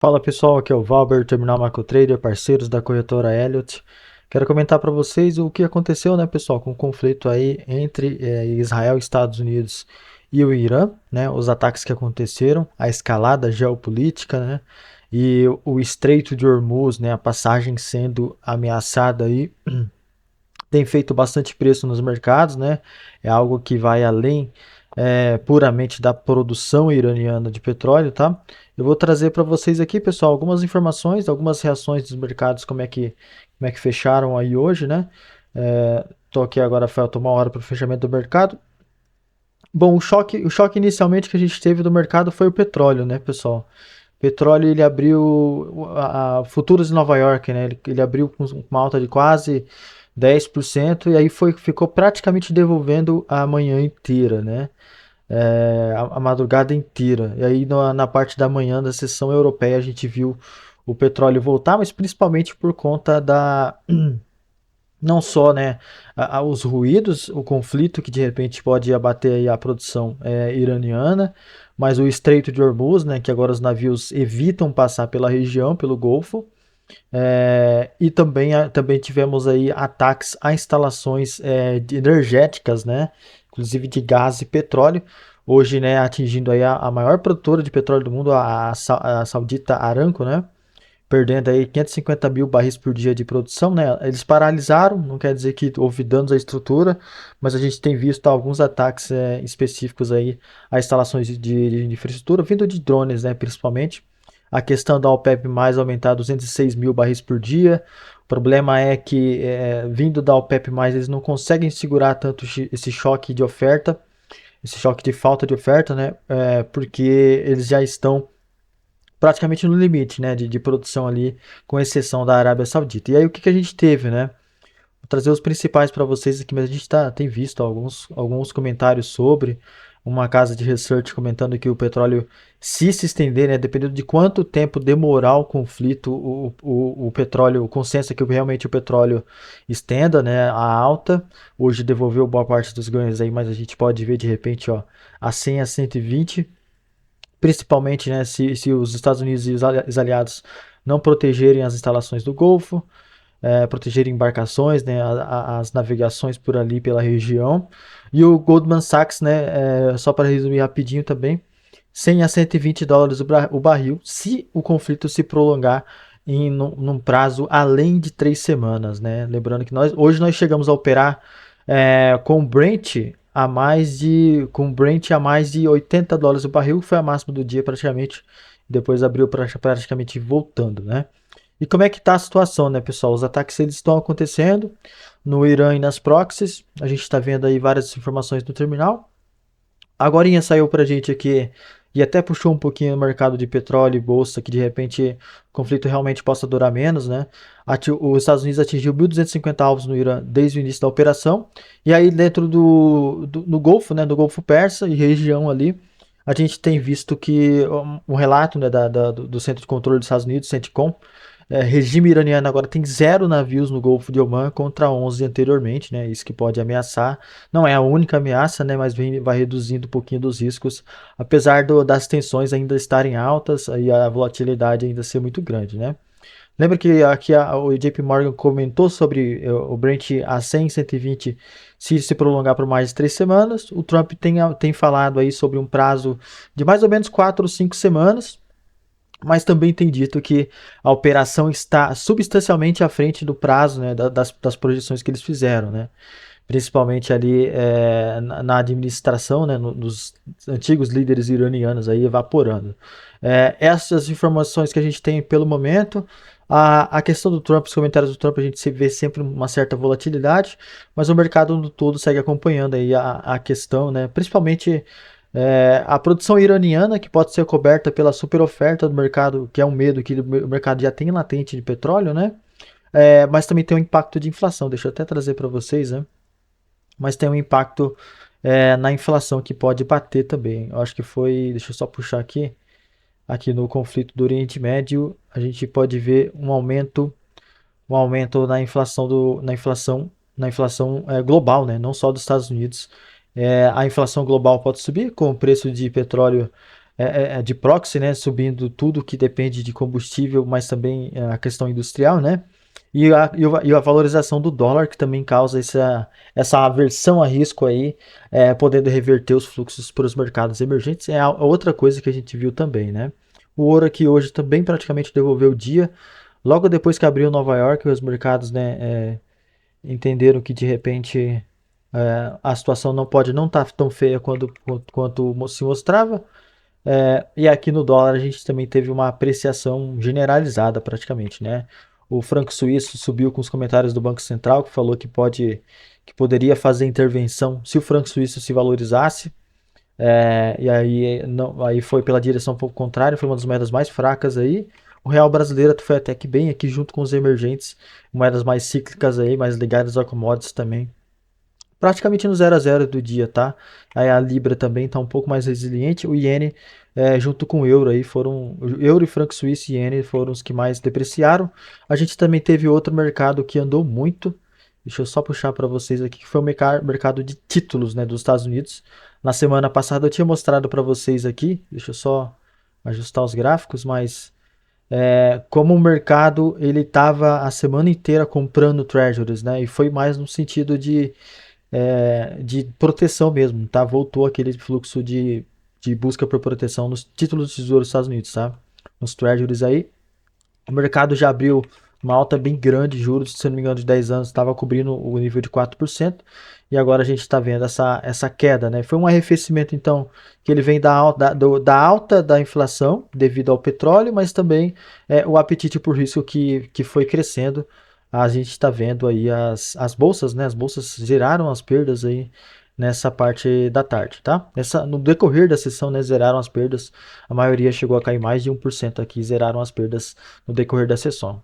Fala pessoal, aqui é o Valber, Terminal Macro Trader, parceiros da corretora Elliott. Quero comentar para vocês o que aconteceu, né, pessoal, com o conflito aí entre Israel, Estados Unidos e o Irã, né, os ataques que aconteceram, a escalada geopolítica, né, e o Estreito de Hormuz, né, a passagem sendo ameaçada aí, tem feito bastante preço nos mercados, né? É algo que vai além puramente da produção iraniana de petróleo, tá? Eu vou trazer para vocês aqui, pessoal, algumas informações, algumas reações dos mercados, como é que fecharam aí hoje, né? Tô aqui agora, falta uma hora para o fechamento do mercado. Bom, o choque inicialmente que a gente teve do mercado foi o petróleo, né, pessoal? O petróleo ele abriu a futuros de Nova York, né? Ele abriu com uma alta de quase 10% e aí ficou praticamente devolvendo a manhã inteira, né? A madrugada inteira. E aí na parte da manhã da sessão europeia a gente viu o petróleo voltar, mas principalmente por conta da não só, né, os ruídos, o conflito que de repente pode abater aí a produção iraniana, mas o Estreito de Hormuz, né, que agora os navios evitam passar pela região, pelo Golfo, e também tivemos aí ataques a instalações energéticas, né, inclusive de gás e petróleo, hoje, né, atingindo aí a maior produtora de petróleo do mundo, a saudita Aramco, né, perdendo aí 550 mil barris por dia de produção, né? Eles paralisaram, não quer dizer que houve danos à estrutura, mas a gente tem visto alguns ataques específicos aí a instalações de infraestrutura, vindo de drones, né? Principalmente. A questão da OPEP mais aumentar 206 mil barris por dia. O problema é que, vindo da OPEP mais, eles não conseguem segurar tanto esse choque de oferta, esse choque de falta de oferta, né? Porque eles já estão praticamente no limite, né, de produção ali, com exceção da Arábia Saudita. E aí o que a gente teve, né? Vou trazer os principais para vocês aqui, mas a gente tem visto alguns comentários sobre uma casa de research comentando que o petróleo, se estender, né, dependendo de quanto tempo demorar o conflito, o petróleo, o consenso é que realmente o petróleo estenda, né, a alta. Hoje devolveu boa parte dos ganhos aí, mas a gente pode ver de repente, ó, a 100 a 120, principalmente, né, se os Estados Unidos e os aliados não protegerem as instalações do Golfo, protegerem embarcações, né, as navegações por ali pela região. E o Goldman Sachs, né, só para resumir rapidinho também, 100 a 120 dólares o barril, se o conflito se prolongar num prazo além de 3 semanas, né? Lembrando que hoje nós chegamos a operar com Brent a mais de 80 dólares o barril, foi a máxima do dia praticamente, depois abriu praticamente voltando, né? E como é que está a situação, né, pessoal? Os ataques eles estão acontecendo no Irã e nas proxies. A gente está vendo aí várias informações no terminal. Agorinha saiu pra gente aqui e até puxou um pouquinho o mercado de petróleo e bolsa, que de repente o conflito realmente possa durar menos, né? Os Estados Unidos atingiu 1.250 alvos no Irã desde o início da operação. E aí dentro do Golfo, né, do Golfo Persa e região ali, a gente tem visto que um relato, né, do Centro de Controle dos Estados Unidos, CENTCOM, regime iraniano agora tem 0 navios no Golfo de Omã contra 11 anteriormente, né? Isso que pode ameaçar. Não é a única ameaça, né? Mas vai reduzindo um pouquinho dos riscos, apesar das tensões ainda estarem altas e a volatilidade ainda ser muito grande, né? Lembra que aqui o JP Morgan comentou sobre o Brent a 100, 120 se prolongar por mais de 3 semanas. O Trump tem falado aí sobre um prazo de mais ou menos 4 ou 5 semanas, mas também tem dito que a operação está substancialmente à frente do prazo, né, das projeções que eles fizeram, né? Principalmente ali na administração, né, nos antigos líderes iranianos aí evaporando. Essas informações que a gente tem pelo momento, a questão do Trump, os comentários do Trump, a gente se vê sempre uma certa volatilidade, mas o mercado no todo segue acompanhando aí a questão, né, principalmente a produção iraniana, que pode ser coberta pela super oferta do mercado, que é um medo que o mercado já tem latente de petróleo, né? Mas também tem um impacto de inflação. Deixa eu até trazer para vocês, né? Mas tem um impacto na inflação que pode bater também. Eu acho que foi, deixa eu só puxar aqui no conflito do Oriente Médio, a gente pode ver um aumento na inflação global, né? Não só dos Estados Unidos. A inflação global pode subir com o preço de petróleo de proxy, né, subindo tudo que depende de combustível, mas também a questão industrial, né? E a valorização do dólar, que também causa essa aversão a risco aí, podendo reverter os fluxos para os mercados emergentes, é outra coisa que a gente viu também, né? O ouro aqui hoje também praticamente devolveu o dia, logo depois que abriu Nova York, os mercados, né, entenderam que de repente a situação não pode não estar tão feia quanto se mostrava. E aqui no dólar a gente também teve uma apreciação generalizada praticamente, né? O franco suíço subiu com os comentários do Banco Central, que falou que poderia fazer intervenção se o franco suíço se valorizasse. E aí, não, aí foi pela direção um pouco contrária, foi uma das moedas mais fracas aí. O real brasileiro foi até que bem aqui junto com os emergentes, moedas mais cíclicas aí, mais ligadas a commodities também praticamente no 0 a 0 do dia, tá? Aí a Libra também tá um pouco mais resiliente. O Iene, junto com o Euro aí, foram. O Euro e Franco Suíço e Iene foram os que mais depreciaram. A gente também teve outro mercado que andou muito. Deixa eu só puxar para vocês aqui, que foi o mercado de títulos, né, dos Estados Unidos. Na semana passada eu tinha mostrado para vocês aqui, deixa eu só ajustar os gráficos, mas como o mercado ele estava a semana inteira comprando treasuries, né, e foi mais no sentido de proteção mesmo, tá? Voltou aquele fluxo de busca por proteção nos títulos de tesouro dos Estados Unidos, tá? Nos treasuries aí. O mercado já abriu uma alta bem grande, juros, se não me engano, de 10 anos, estava cobrindo o nível de 4%, e agora a gente está vendo essa queda, né? Foi um arrefecimento, então, que ele vem da alta da inflação, devido ao petróleo, mas também o apetite por risco que foi crescendo. A gente está vendo aí as bolsas, né? As bolsas zeraram as perdas aí nessa parte da tarde, tá? No decorrer da sessão, né, zeraram as perdas. A maioria chegou a cair mais de 1% aqui, zeraram as perdas no decorrer da sessão.